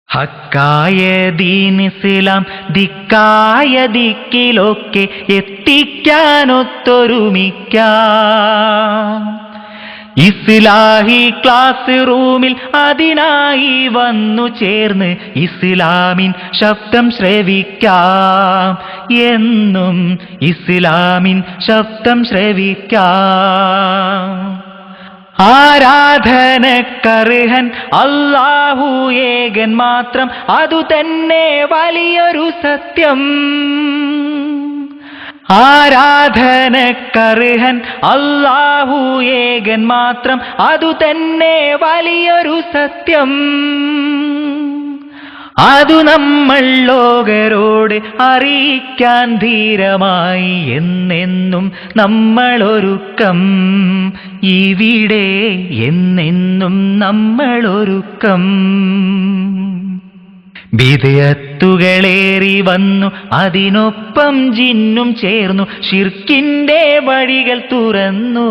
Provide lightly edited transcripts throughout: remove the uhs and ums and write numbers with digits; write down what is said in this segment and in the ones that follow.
ഹക്കായ ദീൻ ഇസ്ലാം ദിക്കായ ദിക്കിലൊക്കെ എത്തിക്കാനൊത്തൊരുമിക്കാം. ഇസ്ലാഹി class റൂമിൽ അതിനായി വന്നു ചേർന്ന് ഇസ്ലാമിൻ ശബ്ദം ശ്രവിക്കാം. എന്നും ഇസ്ലാമിൻ ശബ്ദം ശ്രവിക്കാം. ആരാധനക്കർഹൻ അല്ലാഹു ഏകൻ മാത്രം, അതുതന്നെ വലിയൊരു സത്യം. ആരാധനക്കർഹൻ അല്ലാഹു ഏകൻ മാത്രം, അതുതന്നെ വലിയൊരു സത്യം. അതു നമ്മൾ ലോകരോട് അറിയിക്കാൻ ധീരമായി എന്നെന്നും നമ്മളൊരുക്കം. ഇവിടെ എന്നെന്നും നമ്മളൊരുക്കം. ബിദ്അത്തുകളേറി വന്നു, അതിനൊപ്പം ജിന്നും ചേർന്നു, ശിർക്കിന്റെ വഴികൾ തുറന്നു.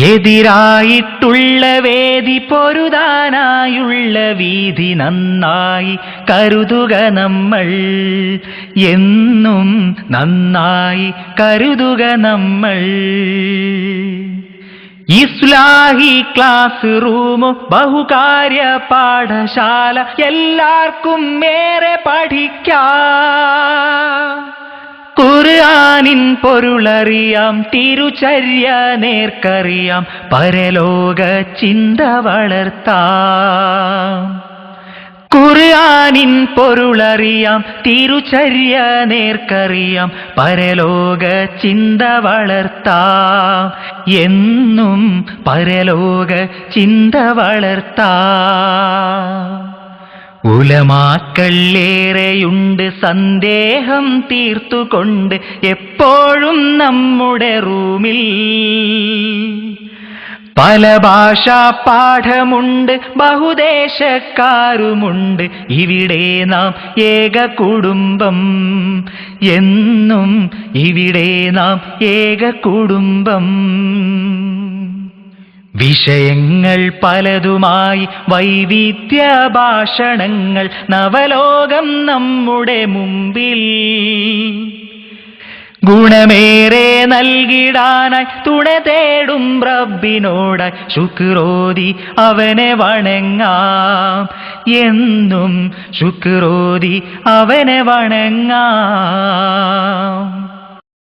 എതിരായിട്ടുള്ള വേദി പൊരുതാനായുള്ള വീതി നന്നായി കരുതുക നമ്മൾ. എന്നും നന്നായി കരുതുക നമ്മൾ. ഇസ്ലാഹി ക്ലാസ് റൂമ് ബഹുകാര്യ പാഠശാല, എല്ലാവർക്കും ഏറെ പഠിക്കാം. ഖുർആനിൻ പൊരുളറിയാം, തിരുചര്യ നേർക്കറിയാം, പരലോക ചിന്ത വളർത്താം. ഖുർആനിൻ പൊരുളറിയാം, തിരുചര്യ നേർക്കറിയാം, പരലോക ചിന്ത വളർത്താം. എന്നും പരലോക ചിന്ത വളർത്താം. ഉലമാക്കൾ ഏറെയുണ്ട്, സന്ദേഹം തീർത്തുകൊണ്ട് എപ്പോഴും നമ്മുടെ റൂമിൽ. പല ഭാഷാ പാഠമുണ്ട്, ബഹുദേശക്കാരുമുണ്ട്, ഇവിടെ നാം ഏക കുടുംബം. എന്നും ഇവിടെ നാം ഏക കുടുംബം. വിഷയങ്ങൾ പലതുമായി വൈവിധ്യ ഭാഷണങ്ങൾ, നവലോകം നമ്മുടെ മുമ്പിൽ. ഗുണമേറെ നൽകിടാനായി തുണ തേടും റബ്ബിനോടായി ശുക്രോതി അവനെ വണങ്ങാം. എന്നും ശുക്രോതി അവനെ വണങ്ങാം.